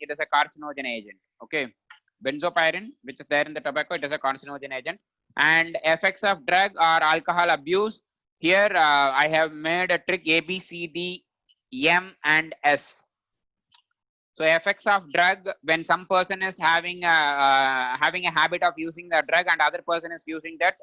it is a carcinogen agent. Okay, benzopyrene, which is there in the tobacco, it is a carcinogen agent. And effects of drug or alcohol abuse. Here I have made a trick: A, B, C, D, M, and S. So effects of drug, when some person is having a habit of using the drug and other person is using that,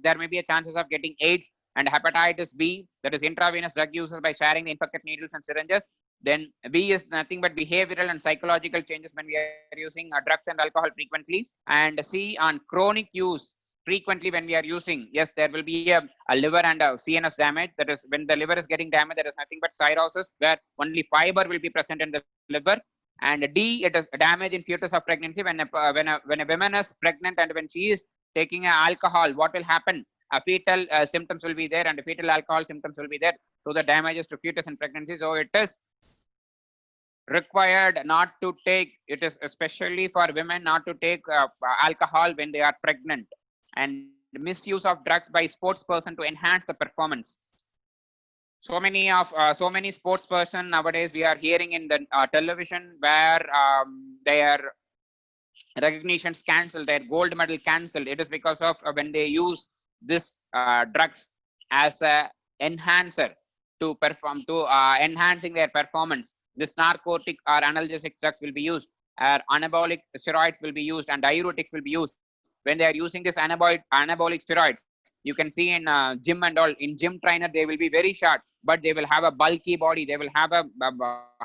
there may be a chances of getting AIDS and hepatitis B, that is intravenous drug users by sharing the infected needles and syringes. Then B is nothing but behavioral and psychological changes when we are using drugs and alcohol frequently. And C on chronic use frequently when we are using, yes, there will be a liver and a CNS damage. That is when the liver is getting damaged, there is nothing but cirrhosis where only fiber will be present in the liver. And D, it is damage in fetus of pregnancy. When a woman is pregnant and when she is taking alcohol, what will happen? Fetal symptoms will be there, and fetal alcohol symptoms will be there. So the damages to fetus in pregnancy. So it is required not to take. It is especially for women not to take alcohol when they are pregnant. And misuse of drugs by sports person to enhance the performance. So many sports person nowadays we are hearing in the television where their recognitions cancelled, their gold medal cancelled. It is because of when they use this drugs as a enhancer to perform, to enhancing their performance. This narcotic or analgesic drugs will be used, anabolic steroids will be used, and diuretics will be used. When they are using this anabolic steroids, you can see in gym and all, in gym trainer, they will be very short, but they will have a bulky body. They will have a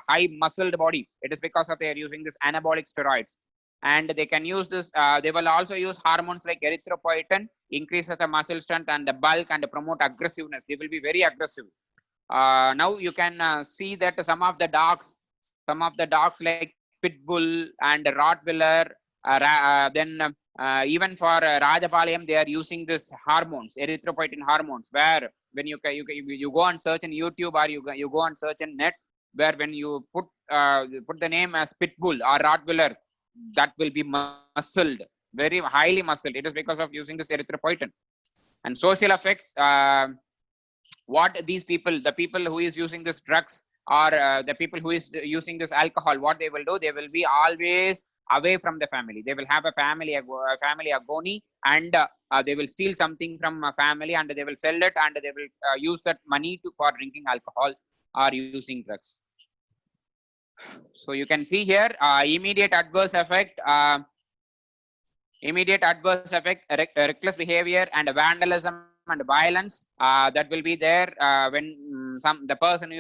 high muscled body. It is because of they are using this anabolic steroids. And they can use this, they will also use hormones like erythropoietin, increases the muscle strength and the bulk and promote aggressiveness. They will be very aggressive. Now you can see that some of the dogs like Pitbull and Rottweiler, even for Rajapalayam, they are using this hormones, erythropoietin hormones, where when you go and search in YouTube or you go and search in net, where when you put the name as Pitbull or Rottweiler, that will be muscled, very highly muscled. It is because of using this erythropoietin. And social effects, what these people, the people who is using this drugs or the people who is using this alcohol, what they will do, they will be always away from the family. They will have a family agony, and they will steal something from a family and they will sell it, and they will use that money for drinking alcohol or using drugs. So you can see here immediate adverse effect, reckless behavior and vandalism and violence that will be there when the person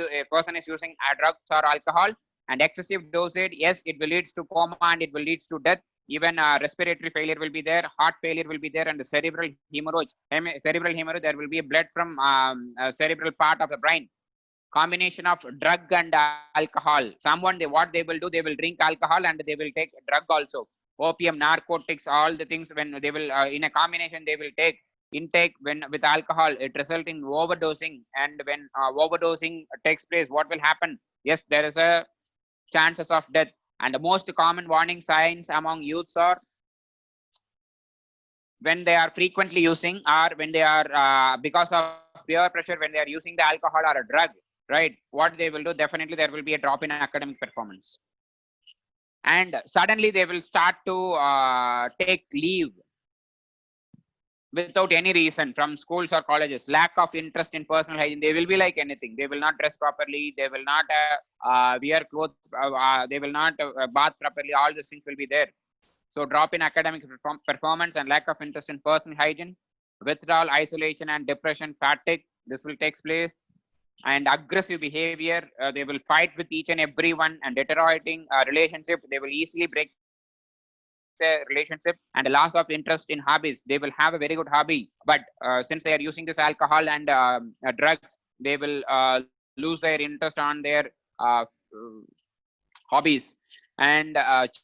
is using drugs or alcohol. And excessive dosage, yes, it will leads to coma and it will leads to death. Even respiratory failure will be there, heart failure will be there, and cerebral hemorrhage. There will be blood from cerebral part of the brain. Combination of drug and alcohol. What they will do, they will drink alcohol and they will take drug also. Opium, narcotics, all the things, when they will in a combination they will take intake when with alcohol, it results in overdosing. And when overdosing takes place, what will happen? Yes, there is a chances of death. And the most common warning signs among youths are when they are frequently using, or when they are because of peer pressure, when they are using the alcohol or a drug, right? What they will do, definitely there will be a drop in academic performance. And suddenly they will start to take leave without any reason from schools or colleges. Lack of interest in personal hygiene. They will be like anything. They will not dress properly. They will not wear clothes. They will not bath properly. All these things will be there. So drop in academic performance and lack of interest in personal hygiene, withdrawal, isolation, and depression, fatigue. This will take place. And aggressive behavior. They will fight with each and everyone and deteriorating relationship. They will easily break the relationship. And the loss of interest in hobbies. They will have a very good hobby, but since they are using this alcohol and drugs, they will lose their interest on their hobbies. And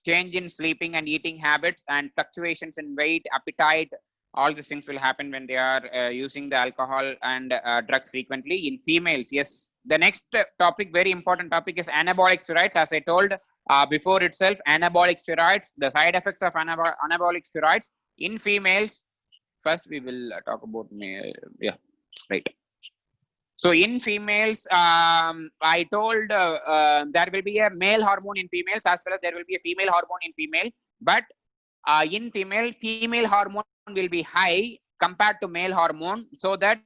change in sleeping and eating habits, and fluctuations in weight, appetite. All these things will happen when they are using the alcohol and drugs frequently. In females, yes. The next topic, very important topic, is anabolic steroids. As I told before itself, anabolic steroids, the side effects of anabolic steroids in females. First, we will talk about right. So in females, I told there will be a male hormone in females as well as there will be a female hormone in female. But in female hormone will be high compared to male hormone, so that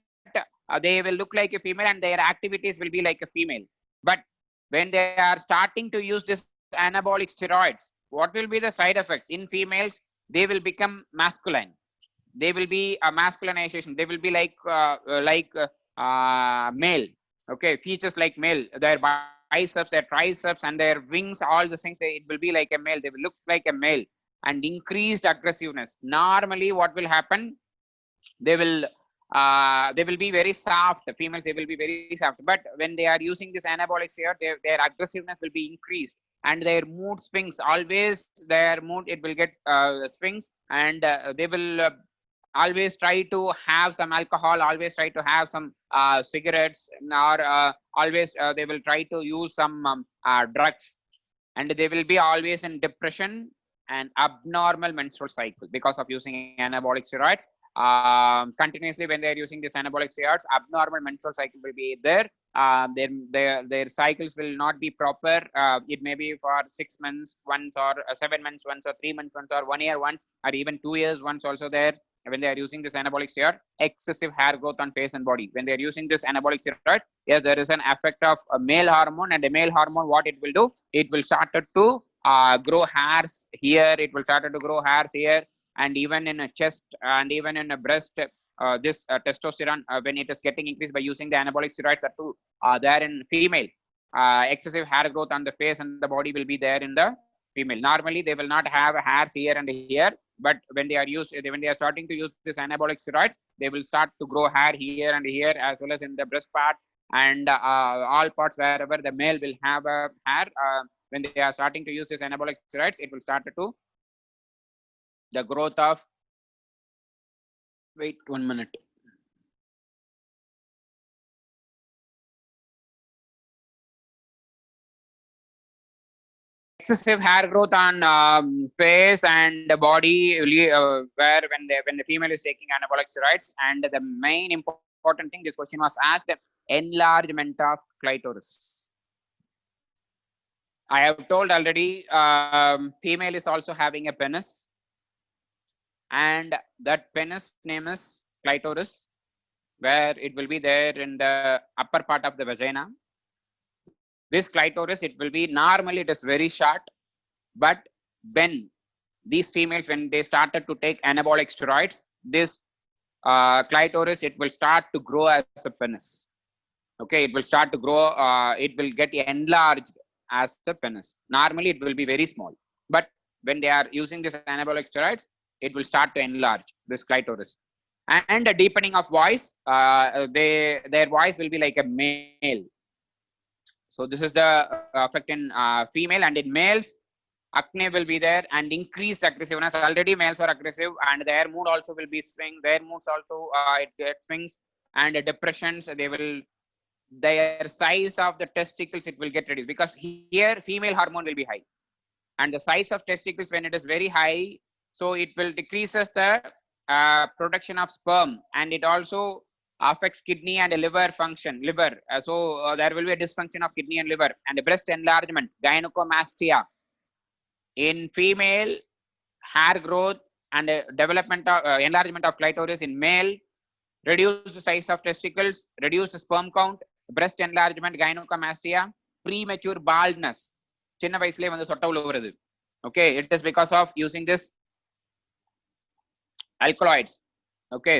they will look like a female and their activities will be like a female. But when they are starting to use this anabolic steroids, what will be the side effects? In females, they will become masculine. They will be a masculinization. They will be like male. Okay, features like male. Their biceps, their triceps, and their wings, all the things. It will be like a male. They will look like a male. And increased aggressiveness. Normally, what will happen? They will be very soft. Females, they will be very soft. But when they are using this anabolic steroid, their aggressiveness will be increased, and their mood swings. Always their mood, it will get swings, and they will always try to have some alcohol, always try to have some cigarettes, or always they will try to use some drugs, and they will be always in depression and abnormal menstrual cycle because of using anabolic steroids. Continuously, when they are using this anabolic steroids, abnormal menstrual cycle will be there. Their cycles will not be proper. It may be for 6 months once, or 7 months once, or 3 months once, or 1 year once, or even 2 years once also there. When they are using this anabolic steroid, excessive hair growth on face and body. When they are using this anabolic steroid, yes, there is an effect of a male hormone, and a male hormone, what it will do? It will start to grow hairs here. It will start to grow hairs here, and even in a chest, and even in a breast. This testosterone, when it is getting increased by using the anabolic steroids, are too there in female. Excessive hair growth on the face and the body will be there in the female. Normally, they will not have hairs here and here, but when they are starting to use this anabolic steroids, they will start to grow hair here and here, as well as in the breast part, and all parts wherever the male will have a hair. When they are starting to use this anabolic steroids, it will start to the growth of, wait 1 minute. Excessive hair growth on face and body, where when the female is taking anabolic steroids. And the main important thing, this question was asked, enlargement of clitoris. I have told already, female is also having a penis, and that penis name is clitoris, where it will be there in the upper part of the vagina. This clitoris, it will be, normally it is very short, but when these females, when they started to take anabolic steroids, this clitoris, it will start to grow as a penis. Okay, it will start to grow, it will get enlarged as a penis. Normally it will be very small, but when they are using this anabolic steroids, it will start to enlarge this clitoris. And a deepening of voice, their voice will be like a male. So this is the effect in female. And in males, acne will be there, and increased aggressiveness. Already males are aggressive, and their mood also will be swing. Their moods also it swings, and depressions. Their size of the testicles, it will get reduced, because here female hormone will be high, and the size of testicles, when it is very high, so it will decreases the production of sperm, and it also affects kidney and liver function. So there will be a dysfunction of kidney and liver. And breast enlargement, gynecomastia. In female, hair growth and development of enlargement of clitoris. In male, reduce the size of testicles, reduce the sperm count, breast enlargement, gynecomastia, premature baldness. சின்ன வயசுலயே வந்து சொட்ட உள்ள வருது. Okay, it is because of using this alkaloids. Okay,